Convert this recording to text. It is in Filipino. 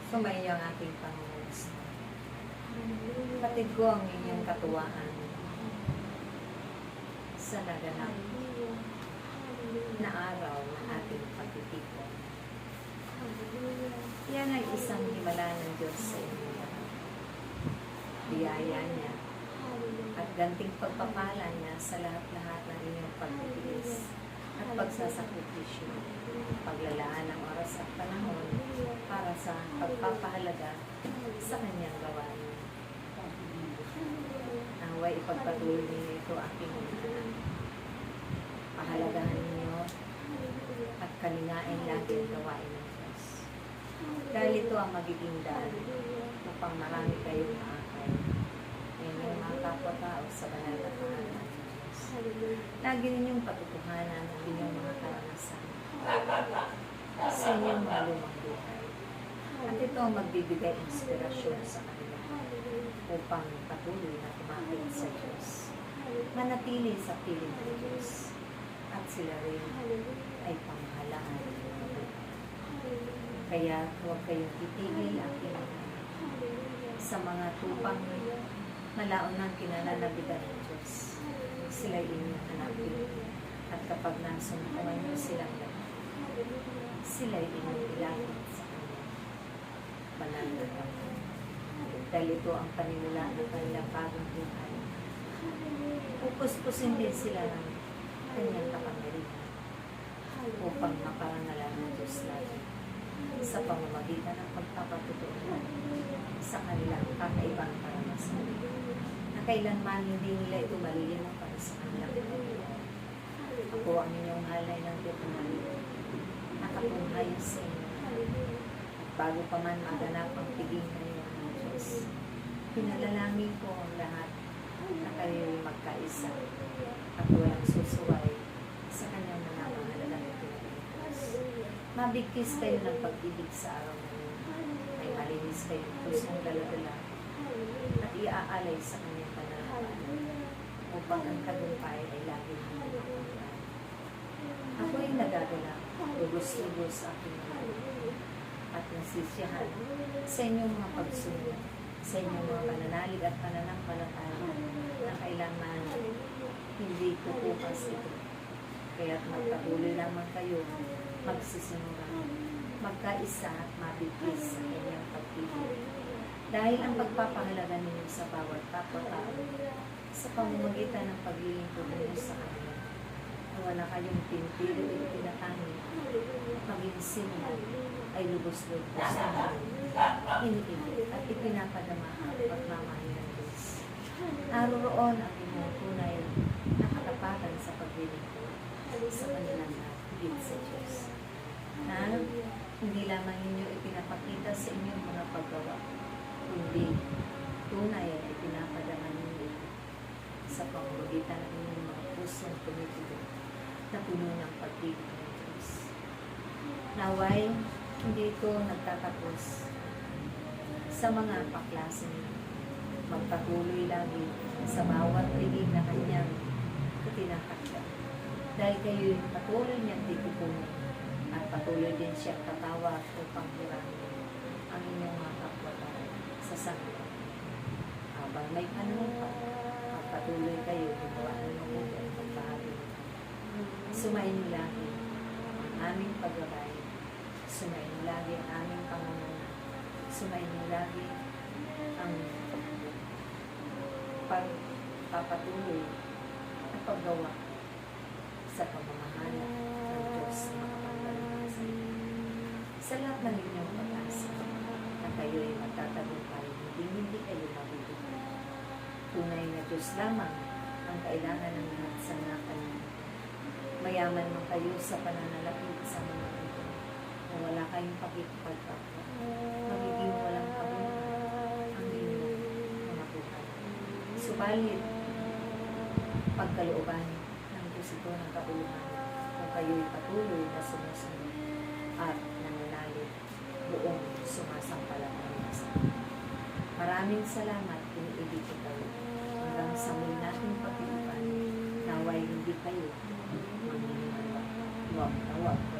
Sumainyo ang aking Panginoon. Patid ko ang inyong katuwaan sa naganap na araw ng ating pagtitipon. Yan ay isang himala ng Diyos sa inyo. Biyaya niya at ganting pagpapala niya sa lahat-lahat ng inyong pagtitiis at pagsasakripisyo, paglalaan ng oras at panahon para sa pagpapahalaga sa kanyang gawain. Naway ipagpatuloy ninyo ito aking mga anak. Pahalagahan ninyo at kalingain lagi ang gawain ng Diyos. Dahil ito ang magiging daan upang marami kayong maakay. Inyong mga kapwa-tao sa banal na pangalan ng Diyos. Lagi ninyong patutuhanan ang inyong mga karanasan sa inyong mga lumang buhay. At ito ang magbibigay inspirasyon sa kanila upang patuloy na kumapit sa Diyos, manatili sa piling ng Diyos, at sila rin ay pamahalaan ng Diyos. Kaya huwag kayong titigil aking sa mga tupang malaon ng kinalalabigan ng Diyos. Sila'y inyong hanapin, at kapag nasumpungan niyo silang lahat, sila'y inyong ilapit sa kanya. Banal na Panginoon. Dahil ito ang panimula ng kanilang bagong buhay. Pupuspusin din sila ng kanyang kapangyarihan upang maparangalan ng Diyos lagi sa pamamagitan ng pagpapatutunan sa kanilang kakaibang karanasan na kailanman hindi nila ito malilimutan para sa kanilang buhay. Ako ang inyong halay ng Pituloy, nakatunghay sa inyo. Bago pa man maganap ang tiging ngayon ng Diyos, pinalalangin ko ang lahat na kayo'y magkaisa at walang susuway sa kanyang manamahalagang Pilipinas. Mabigkis kayo ng pag-ibig sa araw na yun. May malinis kayong pusong daladala at iaalay sa kanyang pananampalataya upang ang tagumpay ay laging mapapangalaman. Ako'y nagagalak, lubos-lubos aking mahal at nasisiyahan sa inyong mga pagsunod, sa inyong mga pananalig at pananampalataya na kailangan hindi kukupas ito. Kaya't magpatuloy lamang kayo, magsisinungan, magkaisa at mabigkis sa kanyang pagpili. Dahil ang pagpapahalaga ninyo sa bawat kapwa-tao sa pamamagitan ng paglilingkod ninyo sa kanila, na wala kayong pinipili o pinatangi, maging sino ay lubos-lubos na iniibig at ipinapadama ang pagmamahal ng Diyos. Naroroon ang inyong tunay na katapatan sa paglilingkod sa kanilang higit sa Diyos. Na hindi lamang ninyo ipinapakita sa inyong mga paggawa, kundi tunay ay ipinapadama ninyo sa pamamagitan ng inyong mga pusong tumitibok na puno ng pag-ibig ng Diyos. Naway, hindi ito nagtatapos sa mga paklase niyo. Magpatuloy lagi sa bawat rigid na kanyang itinakakda. Dahil kayo'y patuloy niyang titipunin at patuloy din siyang tatawag upang hiramin ang inyong mga kapwa-tao sa sanglibutan. Habang may panahon pa, magpatuloy kayo gumawa ng mabuti at pagbahagi. Sumayin niyo lagi ang aming paggabay. Sumayin niyo lagi ang aming pangunguna. Sumayin niyo lagi ang pagpapatuloy at paggawa sa pamamahala ng Diyos na makapangyarihan sa inyo. Sa lahat ng inyong pag-asa na kayo ay magtatagumpay, hindi kayo mabibigyan. Tunay na Diyos lamang ang kailangan ng lahat sa mga kanina. Mayaman man kayo sa pananalapit sa mga ito. Kung wala kayong pakikipagkakwa, magiging walang kabuluhan ang inyong mga buhay. Subalit, pagkalooban ng Diyos ito ng kabuluhan kung kayo'y patuloy na sumusunod at nananalig buong sumasampalataya sa Kanya. Maraming salamat, iniibig ko kayo hanggang sa muli nating pag-iipan. Naway hindi kayo manginginig. Huwag na huwag.